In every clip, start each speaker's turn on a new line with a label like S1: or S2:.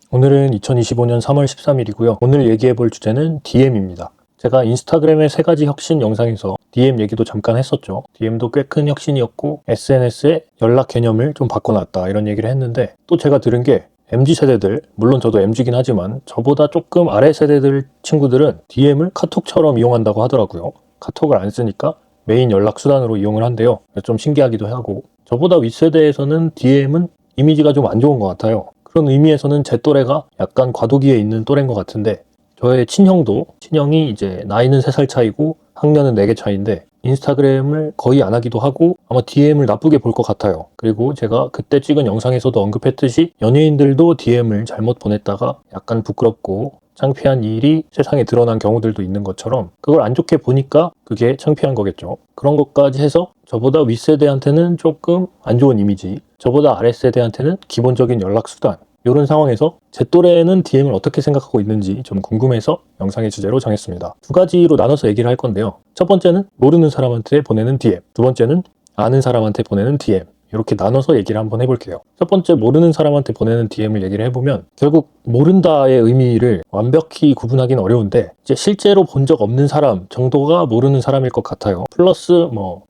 S1: 오늘은 2025년 3월 13일이고요. 오늘 얘기해볼 주제는 DM입니다. 제가 인스타그램의 3가지 혁신 영상에서 DM 얘기도 잠깐 했었죠. DM도 꽤 큰 혁신이었고 SNS의 연락 개념을 좀 바꿔놨다 이런 얘기를 했는데, 또 제가 들은 게 MZ세대들, 물론 저도 MZ긴 하지만 저보다 조금 아래 세대들 친구들은 DM을 카톡처럼 이용한다고 하더라고요. 카톡을 안 쓰니까 메인 연락 수단으로 이용을 한대요. 좀 신기하기도 하고, 저보다 윗세대에서는 DM은 이미지가 좀 안 좋은 것 같아요. 그런 의미에서는 제 또래가 약간 과도기에 있는 또래인 것 같은데, 저의 친형이 이제 나이는 3살 차이고 학년은 4개 차이인데 인스타그램을 거의 안 하기도 하고 아마 DM을 나쁘게 볼 것 같아요. 그리고 제가 그때 찍은 영상에서도 언급했듯이 연예인들도 DM을 잘못 보냈다가 약간 부끄럽고 창피한 일이 세상에 드러난 경우들도 있는 것처럼, 그걸 안 좋게 보니까 그게 창피한 거겠죠. 그런 것까지 해서 저보다 윗세대한테는 조금 안 좋은 이미지, 저보다 아랫세대한테는 기본적인 연락수단, 이런 상황에서 제 또래는 DM을 어떻게 생각하고 있는지 좀 궁금해서 영상의 주제로 정했습니다. 2가지로 나눠서 얘기를 할 건데요. 첫 번째는 모르는 사람한테 보내는 DM, 두 번째는 아는 사람한테 보내는 DM, 이렇게 나눠서 얘기를 한번 해볼게요. 첫 번째, 모르는 사람한테 보내는 DM을 얘기를 해보면, 결국 모른다의 의미를 완벽히 구분하기는 어려운데 이제 실제로 본 적 없는 사람 정도가 모르는 사람일 것 같아요. 플러스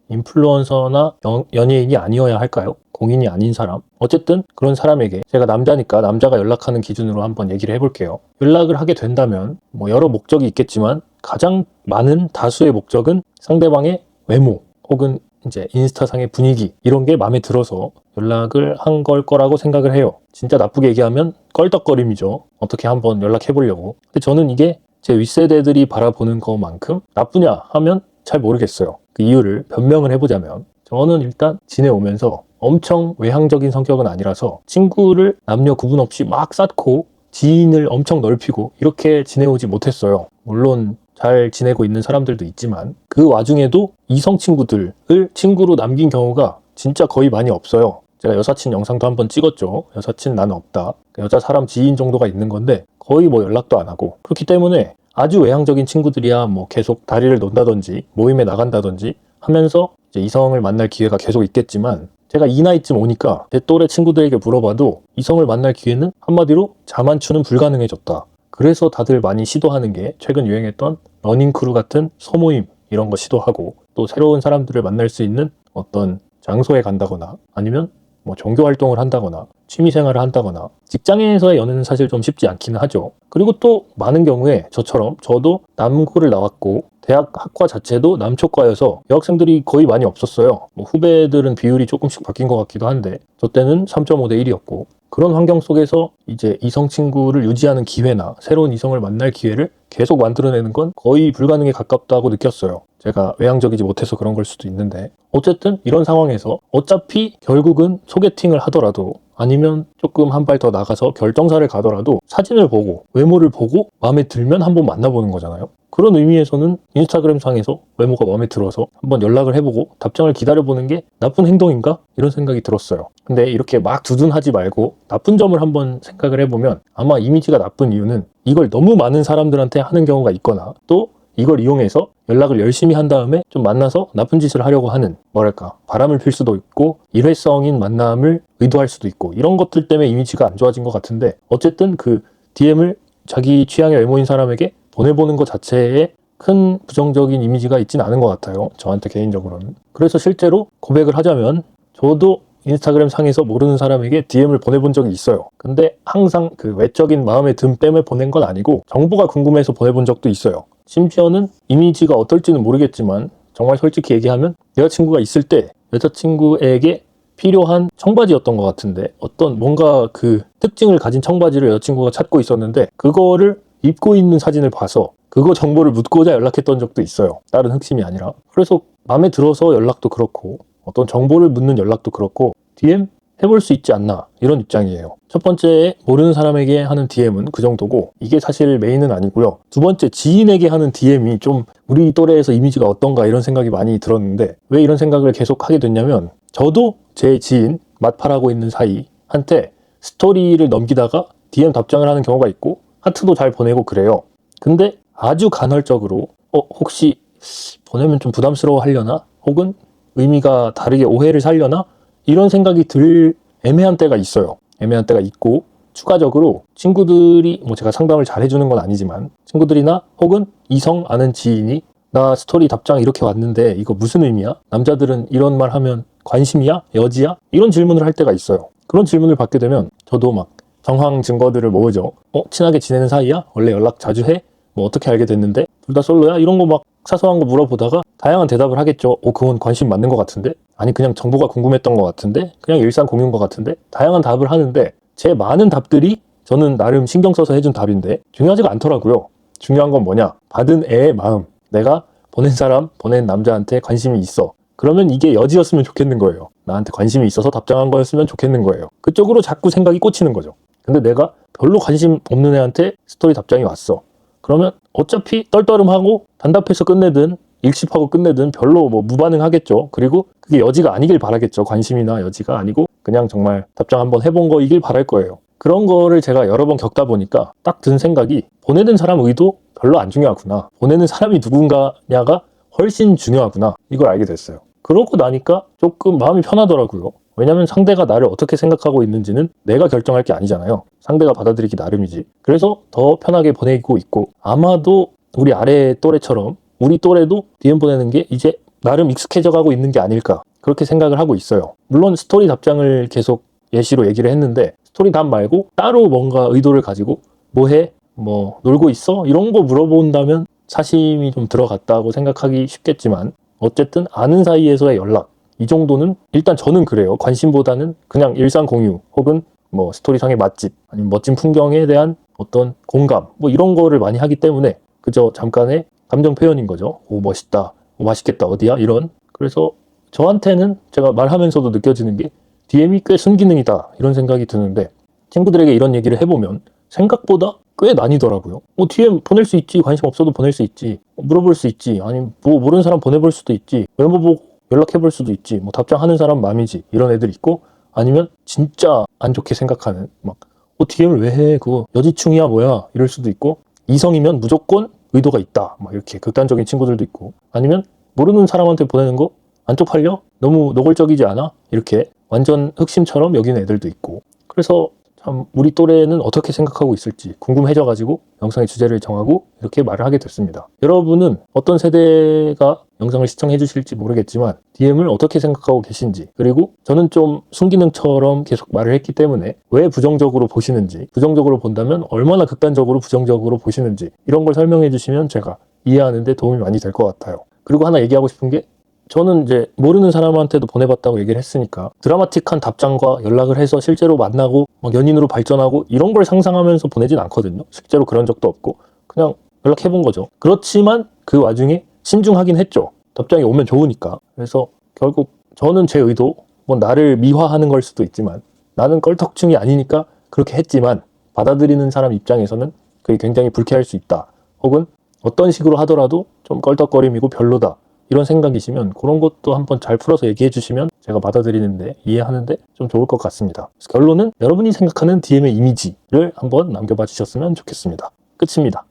S1: 인플루언서나 연예인이 아니어야 할까요? 공인이 아닌 사람, 어쨌든 그런 사람에게 제가 남자니까 남자가 연락하는 기준으로 한번 얘기를 해볼게요. 연락을 하게 된다면 여러 목적이 있겠지만 가장 많은 다수의 목적은 상대방의 외모 혹은 이제 인스타상의 분위기, 이런 게 마음에 들어서 연락을 한 걸 거라고 생각을 해요. 진짜 나쁘게 얘기하면 껄떡거림이죠. 어떻게 한번 연락해 보려고. 근데 저는 이게 제 윗세대들이 바라보는 것만큼 나쁘냐 하면 잘 모르겠어요. 그 이유를 변명을 해보자면, 저는 일단 지내오면서 엄청 외향적인 성격은 아니라서 친구를 남녀 구분 없이 막 쌓고 지인을 엄청 넓히고 이렇게 지내오지 못했어요. 물론 잘 지내고 있는 사람들도 있지만 그 와중에도 이성 친구들을 친구로 남긴 경우가 진짜 거의 많이 없어요. 제가 여사친 영상도 한번 찍었죠. 여사친 나는 없다. 여자 사람 지인 정도가 있는 건데 거의 연락도 안 하고, 그렇기 때문에 아주 외향적인 친구들이야 계속 다리를 논다든지 모임에 나간다든지 하면서 이제 이성을 만날 기회가 계속 있겠지만, 제가 이 나이쯤 오니까 제 또래 친구들에게 물어봐도 이성을 만날 기회는 한마디로 자만추는 불가능해졌다. 그래서 다들 많이 시도하는 게 최근 유행했던 러닝크루 같은 소모임, 이런 거 시도하고, 또 새로운 사람들을 만날 수 있는 어떤 장소에 간다거나 아니면 종교 활동을 한다거나 취미생활을 한다거나, 직장에서의 연애는 사실 좀 쉽지 않기는 하죠. 그리고 또 많은 경우에 저도 남고를 나왔고 대학 학과 자체도 남초과여서 여학생들이 거의 많이 없었어요. 후배들은 비율이 조금씩 바뀐 것 같기도 한데 저 때는 3.5대 1이었고, 그런 환경 속에서 이제 이성 친구를 유지하는 기회나 새로운 이성을 만날 기회를 계속 만들어내는 건 거의 불가능에 가깝다고 느꼈어요. 제가 외향적이지 못해서 그런 걸 수도 있는데, 어쨌든 이런 상황에서 어차피 결국은 소개팅을 하더라도 아니면 조금 한 발 더 나가서 결정사를 가더라도 사진을 보고 외모를 보고 마음에 들면 한번 만나보는 거잖아요. 그런 의미에서는 인스타그램 상에서 외모가 마음에 들어서 한번 연락을 해보고 답장을 기다려보는 게 나쁜 행동인가? 이런 생각이 들었어요. 근데 이렇게 막 두둔하지 말고 나쁜 점을 한번 생각을 해보면, 아마 이미지가 나쁜 이유는 이걸 너무 많은 사람들한테 하는 경우가 있거나, 또 이걸 이용해서 연락을 열심히 한 다음에 좀 만나서 나쁜 짓을 하려고 하는, 바람을 필 수도 있고 일회성인 만남을 의도할 수도 있고, 이런 것들 때문에 이미지가 안 좋아진 것 같은데, 어쨌든 그 DM을 자기 취향의 외모인 사람에게 보내보는 것 자체에 큰 부정적인 이미지가 있진 않은 것 같아요. 저한테 개인적으로는. 그래서 실제로 고백을 하자면, 저도 인스타그램 상에서 모르는 사람에게 DM을 보내본 적이 있어요. 근데 항상 그 외적인 마음의 든 때문에 보낸 건 아니고 정보가 궁금해서 보내본 적도 있어요. 심지어는 이미지가 어떨지는 모르겠지만 정말 솔직히 얘기하면 여자친구가 있을 때 여자친구에게 필요한 청바지였던 것 같은데, 어떤 뭔가 그 특징을 가진 청바지를 여자친구가 찾고 있었는데 그거를 입고 있는 사진을 봐서 그거 정보를 묻고자 연락했던 적도 있어요. 다른 흑심이 아니라. 그래서 마음에 들어서 연락도 그렇고 어떤 정보를 묻는 연락도 그렇고 DM 해볼 수 있지 않나, 이런 입장이에요. 첫 번째, 모르는 사람에게 하는 DM은 그 정도고 이게 사실 메인은 아니고요. 두 번째, 지인에게 하는 DM이 좀 우리 또래에서 이미지가 어떤가 이런 생각이 많이 들었는데, 왜 이런 생각을 계속 하게 됐냐면, 저도 제 지인 맛팔하고 있는 사이한테 스토리를 넘기다가 DM 답장을 하는 경우가 있고 하트도 잘 보내고 그래요. 근데 아주 간헐적으로 혹시 보내면 좀 부담스러워 하려나? 혹은 의미가 다르게 오해를 살려나? 이런 생각이 들 애매한 때가 있어요. 애매한 때가 있고, 추가적으로 친구들이 뭐 제가 상담을 잘 해주는 건 아니지만 친구들이나 혹은 이성 아는 지인이 나 스토리 답장 이렇게 왔는데 이거 무슨 의미야? 남자들은 이런 말 하면 관심이야? 여지야? 이런 질문을 할 때가 있어요. 그런 질문을 받게 되면 저도 막 정황 증거들을 모으죠. 친하게 지내는 사이야? 원래 연락 자주 해? 뭐 어떻게 알게 됐는데? 둘 다 솔로야? 이런 거 막 사소한 거 물어보다가 다양한 대답을 하겠죠. 그건 관심 맞는 것 같은데? 아니 그냥 정보가 궁금했던 것 같은데? 그냥 일상 공유인 것 같은데? 다양한 답을 하는데 제 많은 답들이 저는 나름 신경 써서 해준 답인데 중요하지가 않더라고요. 중요한 건 뭐냐? 받은 애의 마음. 내가 보낸 사람, 보낸 남자한테 관심이 있어. 그러면 이게 여지였으면 좋겠는 거예요. 나한테 관심이 있어서 답장한 거였으면 좋겠는 거예요. 그쪽으로 자꾸 생각이 꽂히는 거죠. 근데 내가 별로 관심 없는 애한테 스토리 답장이 왔어. 그러면 어차피 떨떠름하고 단답해서 끝내든 일십하고 끝내든 별로 뭐 무반응하겠죠. 그리고 그게 여지가 아니길 바라겠죠. 관심이나 여지가 아니고 그냥 정말 답장 한번 해본 거이길 바랄 거예요. 그런 거를 제가 여러 번 겪다 보니까 딱 든 생각이 보내는 사람 의도 별로 안 중요하구나. 보내는 사람이 누군가냐가 훨씬 중요하구나. 이걸 알게 됐어요. 그러고 나니까 조금 마음이 편하더라고요. 왜냐면 상대가 나를 어떻게 생각하고 있는지는 내가 결정할 게 아니잖아요. 상대가 받아들이기 나름이지. 그래서 더 편하게 보내고 있고 아마도 우리 아래 또래처럼 우리 또래도 DM 보내는 게 이제 나름 익숙해져 가고 있는 게 아닐까 그렇게 생각을 하고 있어요. 물론 스토리 답장을 계속 예시로 얘기를 했는데 스토리 답 말고 따로 뭔가 의도를 가지고 뭐해? 뭐 놀고 있어? 이런 거 물어본다면 사심이 좀 들어갔다고 생각하기 쉽겠지만 어쨌든 아는 사이에서의 연락 이 정도는 일단 저는 그래요. 관심보다는 그냥 일상 공유 혹은 뭐 스토리상의 맛집 아니면 멋진 풍경에 대한 어떤 공감 뭐 이런 거를 많이 하기 때문에 그저 잠깐의 감정 표현인 거죠. 오 멋있다. 오 맛있겠다. 어디야? 이런. 그래서 저한테는 제가 말하면서도 느껴지는 게 DM이 꽤 순기능이다 이런 생각이 드는데 친구들에게 이런 얘기를 해보면 생각보다 꽤 나뉘더라고요. DM 보낼 수 있지. 관심 없어도 보낼 수 있지. 물어볼 수 있지. 아니면 뭐 모르는 사람 보내볼 수도 있지. 외모 보고 연락해볼 수도 있지. 뭐 답장하는 사람 맘이지. 이런 애들 있고 아니면 진짜 안 좋게 생각하는 막 DM을 왜 해? 그거 여지충이야 뭐야? 이럴 수도 있고 이성이면 무조건 의도가 있다. 막 이렇게 극단적인 친구들도 있고 아니면 모르는 사람한테 보내는 거 안 쪽팔려? 너무 노골적이지 않아? 이렇게 완전 흑심처럼 여기는 애들도 있고 그래서 참 우리 또래는 어떻게 생각하고 있을지 궁금해져가지고 영상의 주제를 정하고 이렇게 말을 하게 됐습니다. 여러분은 어떤 세대가 영상을 시청해 주실지 모르겠지만 DM을 어떻게 생각하고 계신지 그리고 저는 좀 순기능처럼 계속 말을 했기 때문에 왜 부정적으로 보시는지 부정적으로 본다면 얼마나 극단적으로 부정적으로 보시는지 이런 걸 설명해 주시면 제가 이해하는 데 도움이 많이 될 것 같아요. 그리고 하나 얘기하고 싶은 게 저는 이제 모르는 사람한테도 보내봤다고 얘기를 했으니까 드라마틱한 답장과 연락을 해서 실제로 만나고 막 연인으로 발전하고 이런 걸 상상하면서 보내진 않거든요. 실제로 그런 적도 없고 그냥 연락해본 거죠. 그렇지만 그 와중에 신중하긴 했죠. 답장이 오면 좋으니까. 그래서 결국 저는 제 의도 뭐 나를 미화하는 걸 수도 있지만 나는 껄떡충이 아니니까 그렇게 했지만 받아들이는 사람 입장에서는 그게 굉장히 불쾌할 수 있다. 혹은 어떤 식으로 하더라도 좀 껄떡거림이고 별로다. 이런 생각이시면 그런 것도 한번 잘 풀어서 얘기해 주시면 제가 받아들이는데 이해하는데 좀 좋을 것 같습니다. 그래서 결론은 여러분이 생각하는 DM의 이미지를 한번 남겨봐 주셨으면 좋겠습니다. 끝입니다.